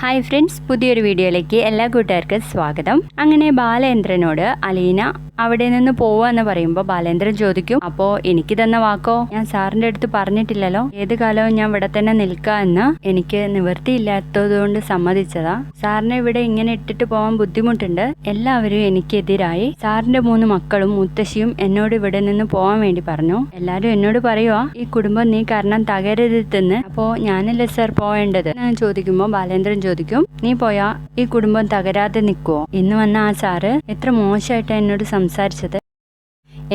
Hi friends, പുതിയൊരു വീഡിയോയിലേക്ക് എല്ലാ കൂട്ടുകാർക്കും സ്വാഗതം. അങ്ങനെ ബാലേന്ദ്രനോട് അലീന അവിടെ നിന്ന് പോവാന്ന് പറയുമ്പോൾ ബാലേന്ദ്രൻ ചോദിക്കും, അപ്പോൾ എനിക്ക് തന്ന വാക്കോ? ഞാൻ സാറിന്റെ അടുത്ത് പറഞ്ഞിട്ടില്ലല്ലോ, ഏത് കാലവും ഞാൻ ഇവിടെ തന്നെ നിൽക്കുക എന്ന്. എനിക്ക് നിവൃത്തിയില്ലാത്തതുകൊണ്ട് സമ്മതിച്ചതാ. സാറിനെ ഇവിടെ ഇങ്ങനെ ഇട്ടിട്ട് പോവാൻ ബുദ്ധിമുട്ടുണ്ട്. എല്ലാവരും എനിക്കെതിരായി. സാറിന്റെ 3 മക്കളും മുത്തശ്ശിയും എന്നോട് ഇവിടെ നിന്ന് പോവാൻ വേണ്ടി പറഞ്ഞു. എല്ലാരും എന്നോട് പറയുവാ, ഈ കുടുംബം നീ കാരണം തകരരുതെന്ന്. അപ്പോ ഞാനല്ലേ സാർ പോവേണ്ടത് എന്ന് ചോദിക്കുമ്പോൾ ബാലേന്ദ്രൻ ചോദിക്കും, നീ പോയാ ഈ കുടുംബം തകരാതെ നിൽക്കുവോ? ഇന്ന് വന്ന ആ സാറ് എത്ര മോശമായിട്ടാ എന്നോട് സംസാരിച്ചത്.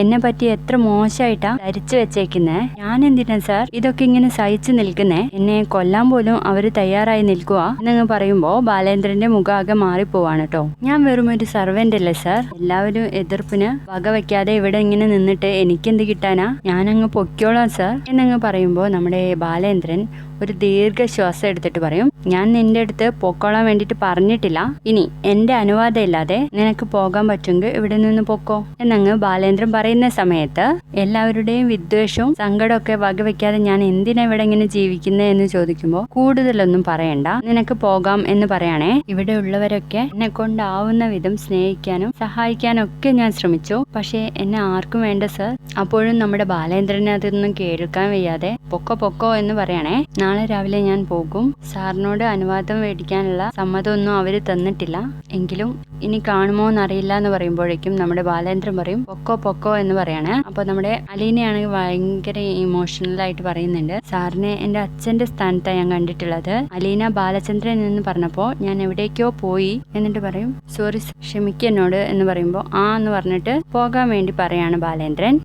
എന്നെ പറ്റി എത്ര മോശമായിട്ടാ ധരിച്ചു വെച്ചേക്കുന്നേ. ഞാൻ എന്തിനാ സാർ ഇതൊക്കെ ഇങ്ങനെ സഹിച്ചു നിൽക്കുന്നേ? എന്നെ കൊല്ലാൻ പോലും അവര് തയ്യാറായി നിൽക്കുക എന്നങ്ങ് പറയുമ്പോ ബാലേന്ദ്രന്റെ മുഖാകെ മാറിപ്പോവാണ് കേട്ടോ. ഞാൻ വെറും ഒരു സർവന്റ് അല്ലേ സാർ? എല്ലാവരും എതിർപ്പിന് വകവെക്കാതെ ഇവിടെ ഇങ്ങനെ നിന്നിട്ട് എനിക്കെന്ത് കിട്ടാനാ? ഞാനങ്ങ് പൊയ്ക്കോളാം സാർ എന്നങ്ങ് പറയുമ്പോ നമ്മുടെ ബാലേന്ദ്രൻ ഒരു ദീർഘശ്വാസം എടുത്തിട്ട് പറയും, ഞാൻ നിന്റെ അടുത്ത് പൊക്കോളാൻ വേണ്ടിട്ട് പറഞ്ഞിട്ടില്ല. ഇനി എന്റെ അനുവാദം ഇല്ലാതെ നിനക്ക് പോകാൻ പറ്റുമെങ്കിൽ ഇവിടെ നിന്ന് പൊക്കോ എന്നങ്ങ് ബാലേന്ദ്രൻ പറയുന്ന സമയത്ത് എല്ലാവരുടെയും വിദ്വേഷവും സങ്കടമൊക്കെ വകവെക്കാതെ ഞാൻ എന്തിനാ ഇവിടെ ഇങ്ങനെ ജീവിക്കുന്നത് എന്ന് ചോദിക്കുമ്പോൾ, കൂടുതലൊന്നും പറയണ്ട, നിനക്ക് പോകാം എന്ന് പറയണേ. ഇവിടെ ഉള്ളവരൊക്കെ എന്നെ കൊണ്ടാവുന്ന വിധം സ്നേഹിക്കാനും സഹായിക്കാനും ഒക്കെ ഞാൻ ശ്രമിച്ചു. പക്ഷേ എന്നെ ആർക്കും വേണ്ട സർ. അപ്പോഴും നമ്മുടെ ബാലേന്ദ്രനെ അതൊന്നും കേൾക്കാൻ വയ്യാതെ പൊക്കോ പൊക്കോ എന്ന് പറയണേ. നാളെ രാവിലെ ഞാൻ പോകും. സാറിനോട് അനുവാദം മേടിക്കാനുള്ള സമ്മതമൊന്നും അവര് തന്നിട്ടില്ല. എങ്കിലും ഇനി കാണുമോ എന്നറിയില്ല എന്ന് പറയുമ്പോഴേക്കും നമ്മുടെ ബാലേന്ദ്രൻ പറയും, പൊക്കോ പൊക്കോ എന്ന് പറയണേ. അപ്പൊ നമ്മുടെ അലീനയാണെങ്കിൽ ഭയങ്കര ഇമോഷണൽ ആയിട്ട് പറയുന്നുണ്ട്, സാറിനെ എന്റെ അച്ഛന്റെ സ്ഥാനത്താണ് ഞാൻ കണ്ടിട്ടുള്ളത്. അലീന ബാലചന്ദ്രൻ എന്ന് പറഞ്ഞപ്പോ ഞാൻ എവിടേക്കോ പോയി. എന്നിട്ട് പറയും, സോറി ക്ഷമിക്ക് എന്നോട് എന്ന് പറയുമ്പോ ആ എന്ന് പറഞ്ഞിട്ട് പോകാൻ വേണ്ടി പറയാണ് ബാലേന്ദ്രൻ.